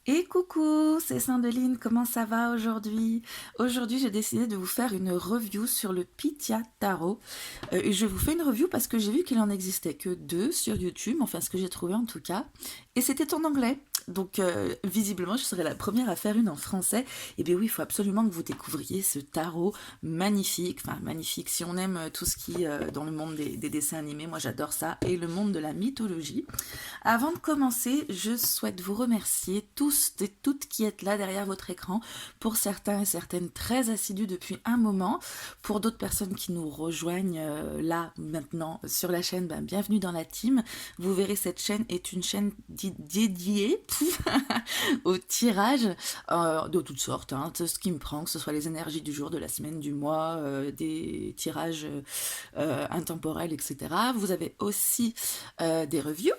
Et coucou, c'est Sandeline, comment ça va aujourd'hui? Aujourd'hui, j'ai décidé de vous faire une review sur le Pythia Tarot. Et je vous fais une review parce que j'ai vu qu'il en existait que deux sur YouTube, enfin ce que j'ai trouvé en tout cas, et c'était en anglais. Donc visiblement, je serai la première à faire une en français. Et bien oui, il faut absolument que vous découvriez ce tarot magnifique, enfin magnifique, si on aime tout ce qui dans le monde des dessins animés, moi j'adore ça, et le monde de la mythologie. Avant de commencer, je souhaite vous remercier tous et toutes qui êtes là derrière votre écran, pour certains et certaines très assidus depuis un moment, pour d'autres personnes qui nous rejoignent là maintenant sur la chaîne, ben, bienvenue dans la team. Vous verrez, cette chaîne est une chaîne dédiée au tirage de toutes sortes, hein, de ce qui me prend, que ce soit les énergies du jour, de la semaine, du mois, des tirages intemporels, etc. Vous avez aussi des reviews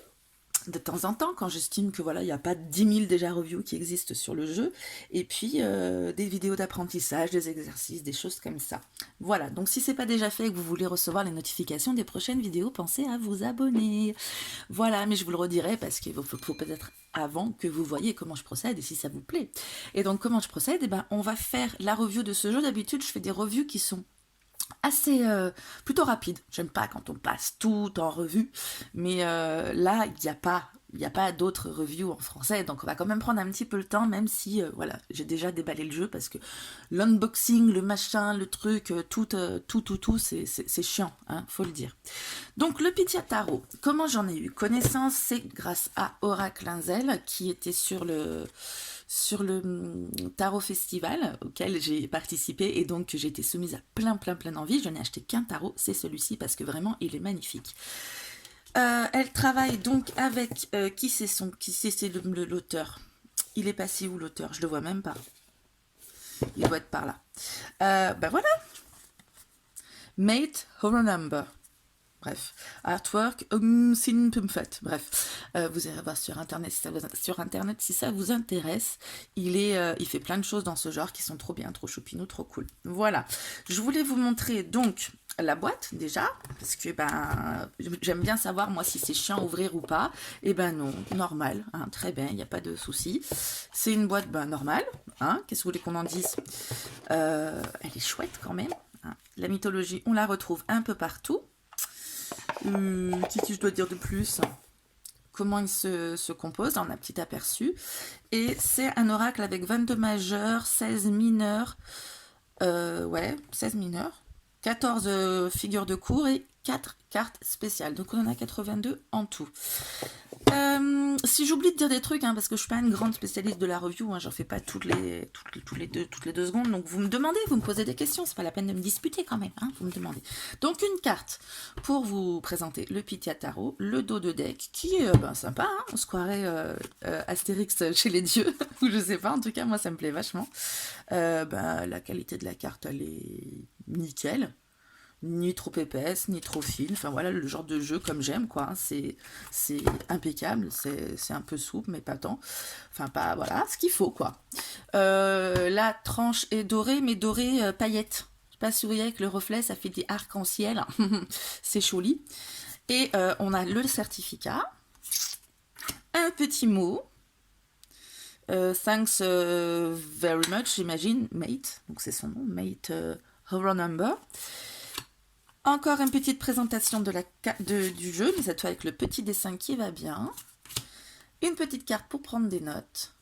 de temps en temps, quand j'estime que voilà, il n'y a pas 10 000 déjà reviews qui existent sur le jeu, et puis des vidéos d'apprentissage, des exercices, des choses comme ça. Voilà, donc si c'est pas déjà fait et que vous voulez recevoir les notifications des prochaines vidéos, pensez à vous abonner. Voilà, mais je vous le redirai parce qu'il faut peut-être avant que vous voyez comment je procède et si ça vous plaît. Et donc comment je procède? Eh ben, on va faire la review de ce jeu. D'habitude, je fais des reviews qui sont assez plutôt rapide. J'aime pas quand on passe tout en revue, mais là il n'y a pas d'autres reviews en français, donc on va quand même prendre un petit peu le temps, même si voilà, j'ai déjà déballé le jeu parce que l'unboxing, le machin, le truc, tout, c'est chiant, hein, faut le dire. Donc le Pythia Tarot, comment j'en ai eu connaissance, c'est grâce à Oracle Linzel qui était sur le tarot festival auquel j'ai participé et donc j'ai été soumise à plein d'envies. Je n'ai acheté qu'un tarot, c'est celui-ci parce que vraiment il est magnifique. Elle travaille donc avec qui c'est l'auteur. Il est passé où l'auteur? Je le vois même pas. Il doit être par là. Ben voilà. Mate Horror Number. Bref, artwork, sin pumfet. Bref, vous irez voir sur internet si ça vous intéresse. Il fait plein de choses dans ce genre qui sont trop bien, trop choupinou, trop cool. Voilà, je voulais vous montrer donc la boîte déjà, parce que ben j'aime bien savoir moi si c'est chiant à ouvrir ou pas. Et ben non, normal, hein, très bien, il n'y a pas de souci. C'est une boîte ben normale, hein, qu'est-ce que vous voulez qu'on en dise? Elle est chouette quand même. Hein. La mythologie, on la retrouve un peu partout. Qu'est-ce que je dois dire de plus? Comment il se compose, on a un petit aperçu. Et c'est un oracle avec 22 majeurs, 16 mineurs, 16 mineurs, 14 figures de cour et 4 cartes spéciales. Donc on en a 82 en tout. Si j'oublie de dire des trucs, hein, parce que je suis pas une grande spécialiste de la review, hein, j'en fais pas toutes les 2 secondes, donc vous me demandez, vous me posez des questions, c'est pas la peine de me disputer quand même, hein, vous me demandez. Donc une carte pour vous présenter le Pythia Tarot, le dos de deck, qui est ben, sympa, hein, on se croirait Astérix chez les dieux, ou je sais pas, en tout cas moi ça me plaît vachement. Ben, la qualité de la carte elle est nickel, ni trop épaisse, ni trop fine. Enfin voilà, le genre de jeu comme j'aime, quoi. C'est impeccable, c'est un peu souple, mais pas tant. Enfin, pas, voilà, ce qu'il faut, quoi. La tranche est dorée, mais dorée paillettes. Je sais pas si vous voyez avec le reflet, ça fait des arcs-en-ciel. C'est joli. Et on a le certificat, un petit mot. Thanks very much, j'imagine, mate. Donc c'est son nom, mate horror number. Encore une petite présentation du jeu, mais cette fois avec le petit dessin qui va bien. Une petite carte pour prendre des notes.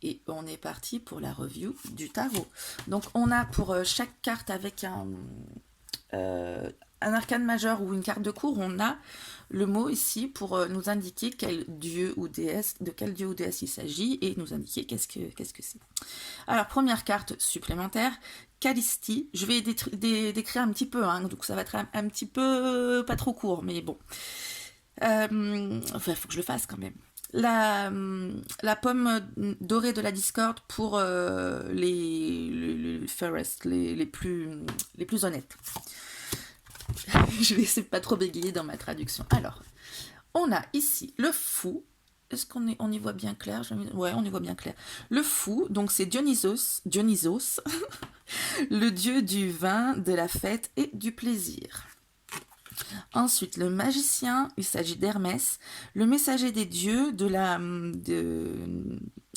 Et on est parti pour la review du tarot. Donc on a pour chaque carte avec un arcane majeur ou une carte de cour, on a le mot ici pour nous indiquer quel dieu ou déesse, de quel dieu ou déesse il s'agit et nous indiquer qu'est-ce que c'est. Alors, première carte supplémentaire, Callisti. Je vais décrire un petit peu, hein, donc ça va être un petit peu pas trop court, mais bon. Enfin, il faut que je le fasse quand même. La pomme dorée de la discorde pour les fairest, les plus honnêtes. Je vais essayer de pas trop bégayer dans ma traduction. Alors, on a ici le fou. Est-ce qu'on y voit bien clair? Ouais, on y voit bien clair. Le fou, donc c'est Dionysos, le dieu du vin, de la fête et du plaisir. Ensuite, le magicien, il s'agit d'Hermès, le messager des dieux,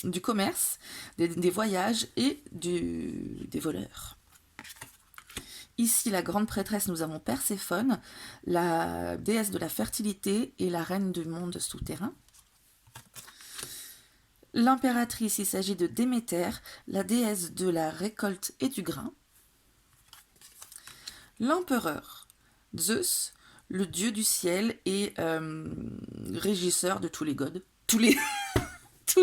du commerce, des voyages et des voleurs. Ici, la grande prêtresse, nous avons Perséphone, la déesse de la fertilité et la reine du monde souterrain. L'impératrice, il s'agit de Déméter, la déesse de la récolte et du grain. L'empereur, Zeus, le dieu du ciel et régisseur de tous les gods. Tous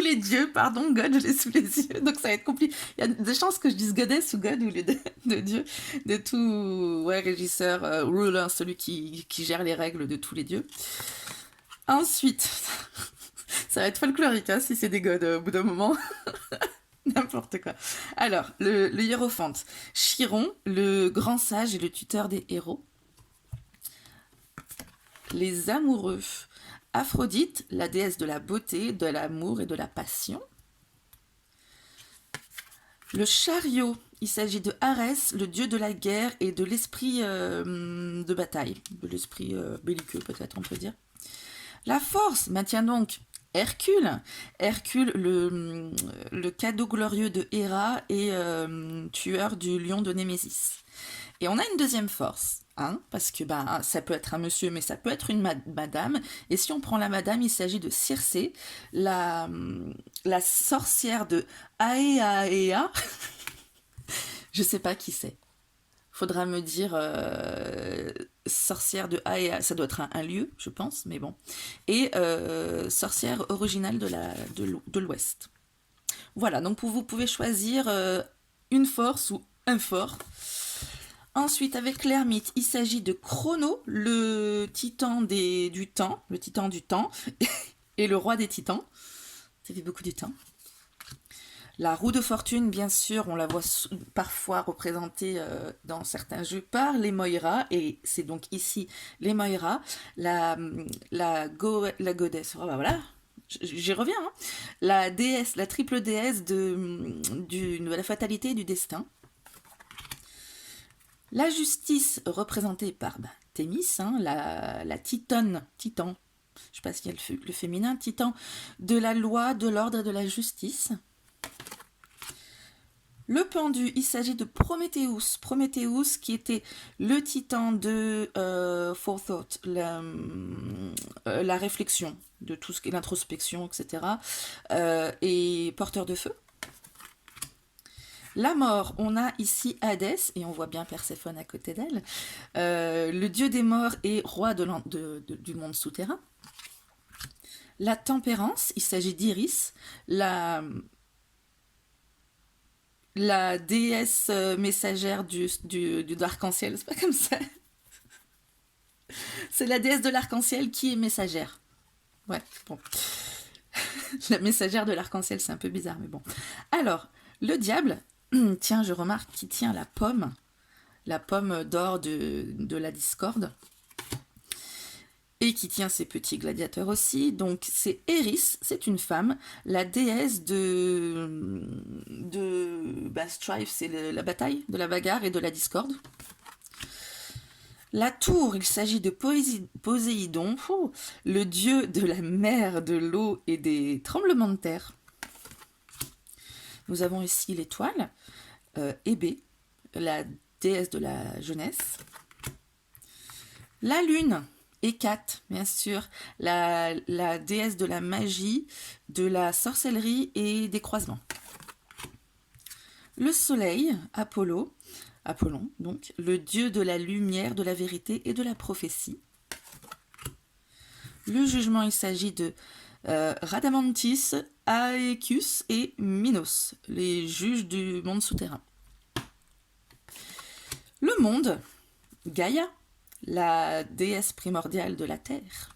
les dieux, pardon, God, je l'ai sous les yeux, donc ça va être compliqué. Il y a des chances que je dise goddess ou God ou les deux de Dieu, de tout, ouais, régisseur, ruler, celui qui gère les règles de tous les dieux. Ensuite, ça va être folklorique hein, si c'est des gods au bout d'un moment. N'importe quoi. Alors, le hiérophante. Chiron, le grand sage et le tuteur des héros. Les amoureux. Aphrodite, la déesse de la beauté, de l'amour et de la passion. Le chariot, il s'agit de Arès, le dieu de la guerre et de l'esprit de bataille, de l'esprit belliqueux peut-être on peut dire. La force maintient donc Hercule, le cadeau glorieux de Héra et tueur du lion de Némésis. Et on a une deuxième force, hein, parce que ça peut être un monsieur, mais ça peut être une madame. Et si on prend la madame, il s'agit de Circé, la sorcière de Aeaea. Je sais pas qui c'est. Faudra me dire sorcière de Aea, ça doit être un lieu, je pense, mais bon. Et sorcière originale de l'Ouest. Voilà, donc vous pouvez choisir une force ou un fort. Ensuite, avec l'ermite, il s'agit de Chrono, le titan du temps, et le roi des titans. Ça fait beaucoup de temps. La roue de fortune, bien sûr, on la voit parfois représentée dans certains jeux par les Moira, et c'est donc ici les Moira, la goddess, oh, voilà, j'y reviens, hein. La déesse, la triple déesse de la fatalité et du destin. La justice représentée par Thémis, hein, la titan, je ne sais pas s'il y a le féminin, titan de la loi, de l'ordre et de la justice. Le pendu, il s'agit de Prométhéeus. Prométhéeus qui était le titan de forethought, la réflexion, de tout ce qui est l'introspection, etc. Et porteur de feu. La mort, on a ici Hadès, et on voit bien Perséphone à côté d'elle, le dieu des morts et roi du monde souterrain. La tempérance, il s'agit d'Iris, la déesse messagère de l'arc-en-ciel, c'est pas comme ça. C'est la déesse de l'arc-en-ciel qui est messagère. Ouais, bon. La messagère de l'arc-en-ciel, c'est un peu bizarre, mais bon. Alors, le diable, tiens, je remarque qu'il tient la pomme d'or de la discorde, et qui tient ses petits gladiateurs aussi. Donc c'est Eris, c'est une femme, la déesse de strife, c'est la bataille, de la bagarre et de la discorde. La tour, il s'agit de Poséidon, le dieu de la mer, de l'eau et des tremblements de terre. Nous avons ici l'étoile, Hébé, la déesse de la jeunesse. La lune, Hécate, bien sûr, la déesse de la magie, de la sorcellerie et des croisements. Le soleil, Apollon, donc, le dieu de la lumière, de la vérité et de la prophétie. Le jugement, il s'agit de Rhadamanthys, Aecus et Minos, les juges du monde souterrain. Le monde, Gaïa, la déesse primordiale de la Terre.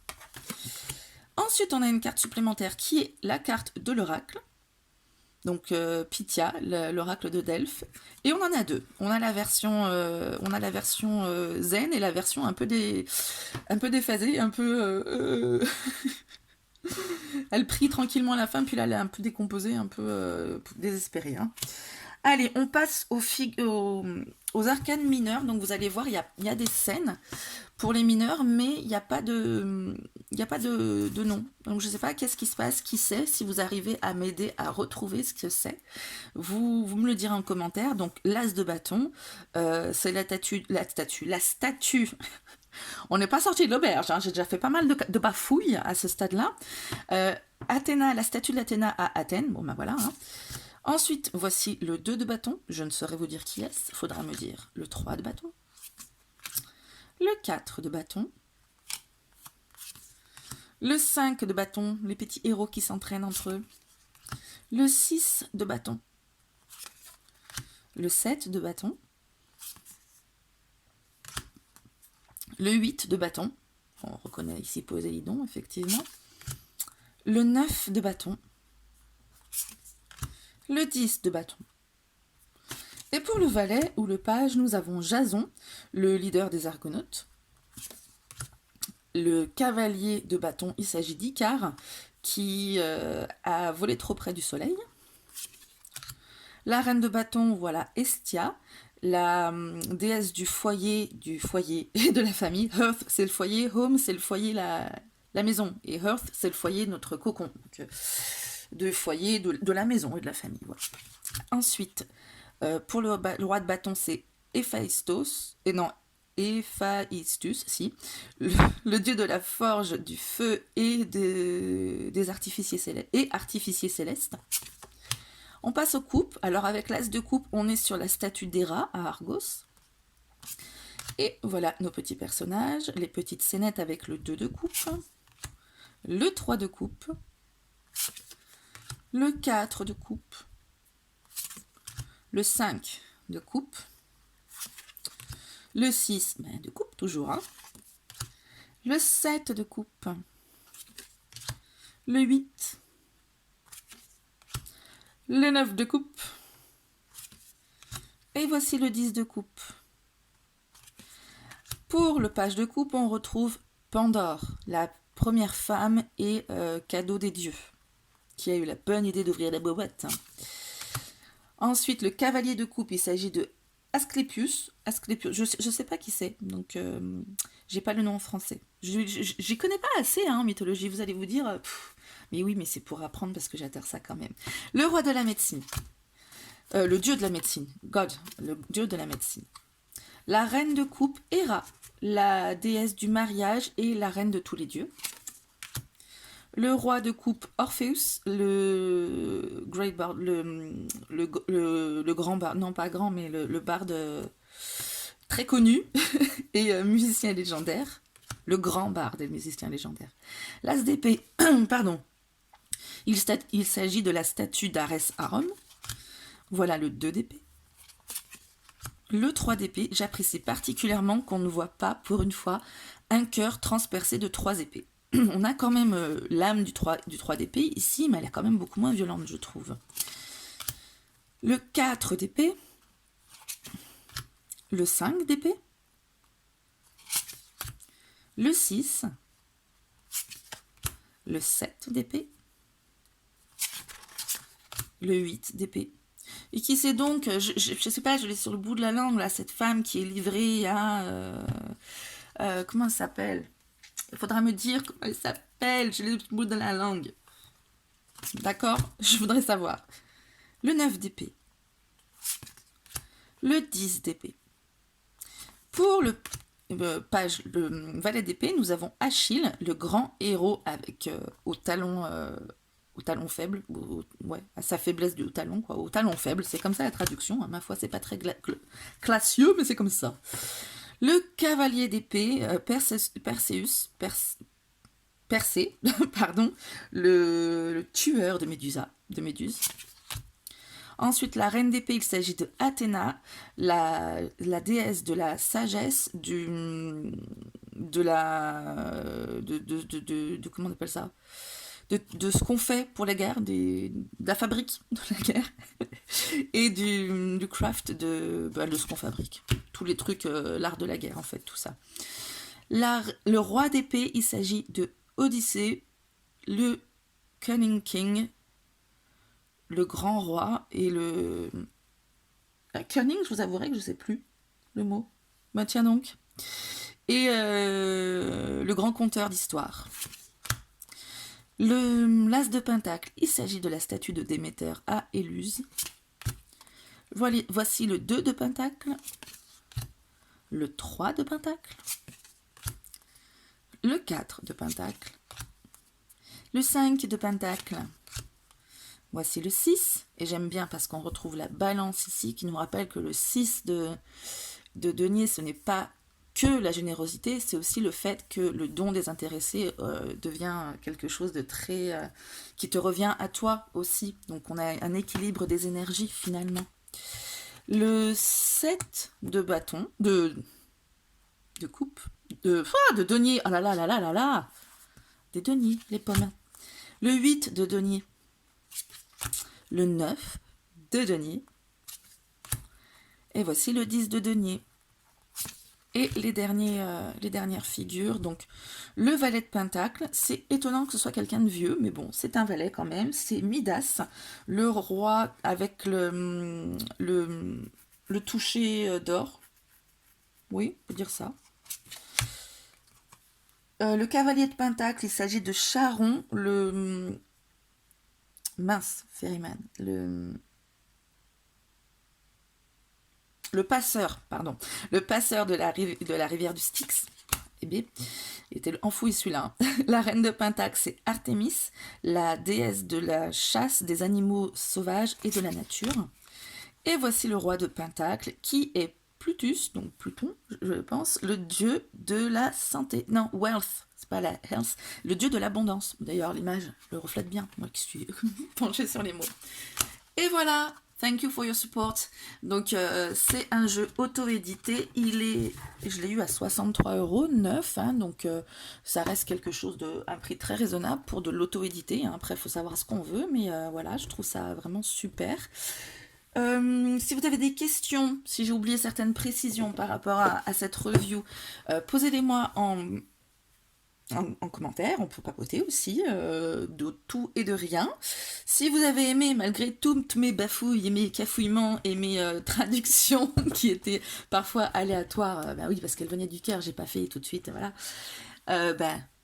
Ensuite, on a une carte supplémentaire qui est la carte de l'oracle. Donc Pythia, l'oracle de Delphes. Et on en a deux. On a la version zen et la version un peu déphasée, un peu... Elle prie tranquillement à la fin, puis là, elle est un peu décomposée, un peu désespérée. Hein. Allez, on passe aux arcanes mineurs. Donc vous allez voir, il y a des scènes pour les mineurs, mais il y a pas de nom. Donc je ne sais pas qu'est-ce qui se passe, qui sait. Si vous arrivez à m'aider à retrouver ce que c'est, vous me le direz en commentaire. Donc l'as de bâton, c'est la statue. On n'est pas sorti de l'auberge, hein. J'ai déjà fait pas mal de bafouilles à ce stade-là. Athéna, la statue d'Athéna à Athènes. Bon ben voilà, hein. Ensuite, voici le 2 de bâton. Je ne saurais vous dire qui est-ce. Il faudra me dire le 3 de bâton. Le 4 de bâton. Le 5 de bâton, les petits héros qui s'entraînent entre eux. Le 6 de bâton. Le 7 de bâton. Le 8 de bâton. On reconnaît ici Poséidon, effectivement. Le 9 de bâton. Le 10 de bâton. Et pour le valet ou le page, nous avons Jason, le leader des Argonautes. Le cavalier de bâton, il s'agit d'Icare, qui a volé trop près du soleil. La reine de bâton, voilà Hestia, la déesse du foyer et de la famille. Hearth, c'est le foyer, home, c'est le foyer, la maison. Et Hearth, c'est le foyer, notre cocon. Donc, de foyer, de la maison et de la famille. Voilà. Ensuite, pour le roi de bâton, c'est Héphaïstos, Héphaïstus, si, le dieu de la forge, du feu et des artificiers célestes. On passe aux coupes. Alors avec l'as de coupe, on est sur la statue d'Héra à Argos. Et voilà nos petits personnages, les petites scénettes avec le 2 de coupe, le 3 de coupe, le 4 de coupe, le 5 de coupe, le 6 de coupe toujours, hein, le 7 de coupe, le 8, le 9 de coupe, et voici le 10 de coupe. Pour le page de coupe, on retrouve Pandore, la première femme et cadeau des dieux, qui a eu la bonne idée d'ouvrir la boîte. Ensuite, le cavalier de coupe, il s'agit de Asclépius, je ne sais pas qui c'est, donc j'ai pas le nom en français. J'y connais pas assez en mythologie, vous allez vous dire, mais oui, mais c'est pour apprendre parce que j'adore ça quand même. Le roi de la médecine, le dieu de la médecine, God, le dieu de la médecine. La reine de coupe, Héra, la déesse du mariage et la reine de tous les dieux. Le roi de coupe, Orpheus, le great bard, le grand bard, non pas grand, mais le barde très connu et musicien légendaire. Le grand barde et musicien légendaire. L'as d'épée, pardon. Il s'agit de la statue d'Arès à Rome. Voilà le 2 d'épée. Le 3 d'épée, j'apprécie particulièrement qu'on ne voit pas, pour une fois, un cœur transpercé de 3 épées. On a quand même l'âme du 3 d'épée ici, mais elle est quand même beaucoup moins violente, je trouve. Le 4 d'épée, le 5 d'épée, le 6, le 7 d'épée, le 8 d'épée. Et qui c'est donc, je sais pas, je l'ai sur le bout de la langue, là, cette femme qui est livrée à... comment elle s'appelle ? Il faudra me dire comment elle s'appelle, je l'ai au bout de la langue. D'accord ? Je voudrais savoir. Le 9 d'épée. Le 10 d'épée. Pour le valet d'épée, nous avons Achille, le grand héros avec au talon faible, à sa faiblesse du talon, quoi, au talon faible, c'est comme ça la traduction, hein, ma foi, c'est pas très classieux, mais c'est comme ça. Le cavalier d'épée, Persée, pardon, le tueur de Méduse. Ensuite, la reine d'épée, il s'agit de Athéna, la déesse de la sagesse, comment on appelle ça, de ce qu'on fait pour la guerre, de la fabrique de la guerre, et du craft de ce qu'on fabrique. Tous les trucs, l'art de la guerre, en fait, tout ça. Le roi d'épée, il s'agit de Odyssée, le Cunning King, le grand roi et le Cunning, je vous avouerai que je sais plus le mot. Bah tiens donc. Et le grand conteur d'histoire. L'as de pentacle, il s'agit de la statue de Déméter à Éluse. Voici le 2 de pentacle, le 3 de pentacle, le 4 de pentacle, le 5 de pentacle. Voici le 6, et j'aime bien parce qu'on retrouve la balance ici qui nous rappelle que le 6 de denier, ce n'est pas que la générosité, c'est aussi le fait que le don désintéressé devient quelque chose de très... qui te revient à toi aussi. Donc on a un équilibre des énergies finalement. Le 7 de bâton, de coupe, de denier, oh là là là là là là, des deniers, les pommes. Le 8 de denier, le 9 de denier, et voici le 10 de denier. Et les dernières figures, donc le valet de pentacle, c'est étonnant que ce soit quelqu'un de vieux, mais bon, c'est un valet quand même, c'est Midas, le roi avec le toucher d'or, oui, on peut dire ça. Le cavalier de pentacle, il s'agit de Charon, Ferryman, le passeur de la rivière du Styx. Eh bien, il était enfoui celui-là. La reine de pentacle, c'est Artémis, la déesse de la chasse des animaux sauvages et de la nature. Et voici le roi de pentacle, qui est Plutus, donc Pluton, je pense, le dieu de la santé. Non, wealth, c'est pas la health, le dieu de l'abondance. D'ailleurs, l'image le reflète bien, moi qui suis penchée sur les mots. Et voilà, thank you for your support. Donc, c'est un jeu auto-édité. Je l'ai eu à 63,9 €, hein, donc ça reste quelque chose un prix très raisonnable pour de l'auto-édité. Hein. Après, il faut savoir ce qu'on veut, mais voilà, je trouve ça vraiment super. Si vous avez des questions, si j'ai oublié certaines précisions par rapport à cette review, posez-les-moi en commentaire, on peut papoter aussi, de tout et de rien. Si vous avez aimé, malgré toutes mes bafouilles et mes cafouillements et mes traductions qui étaient parfois aléatoires, bah oui, parce qu'elles venaient du cœur, j'ai pas fait tout de suite, voilà.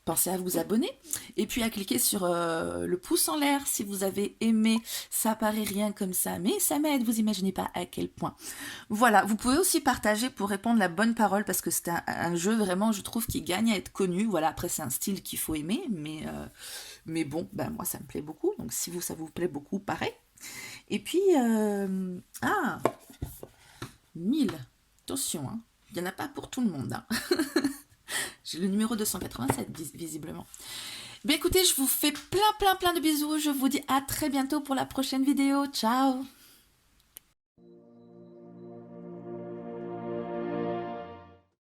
Pensez à vous abonner et puis à cliquer sur le pouce en l'air si vous avez aimé. Ça paraît rien comme ça, mais ça m'aide, vous imaginez pas à quel point. Voilà, vous pouvez aussi partager pour répondre la bonne parole parce que c'est un jeu vraiment, je trouve, qui gagne à être connu. Voilà, après c'est un style qu'il faut aimer, mais bon, moi ça me plaît beaucoup. Donc si ça vous plaît beaucoup, pareil. Et puis, 1000, attention, hein, il n'y en a pas pour tout le monde. Hein. J'ai le numéro 287, visiblement. Bien écoutez, je vous fais plein de bisous. Je vous dis à très bientôt pour la prochaine vidéo. Ciao!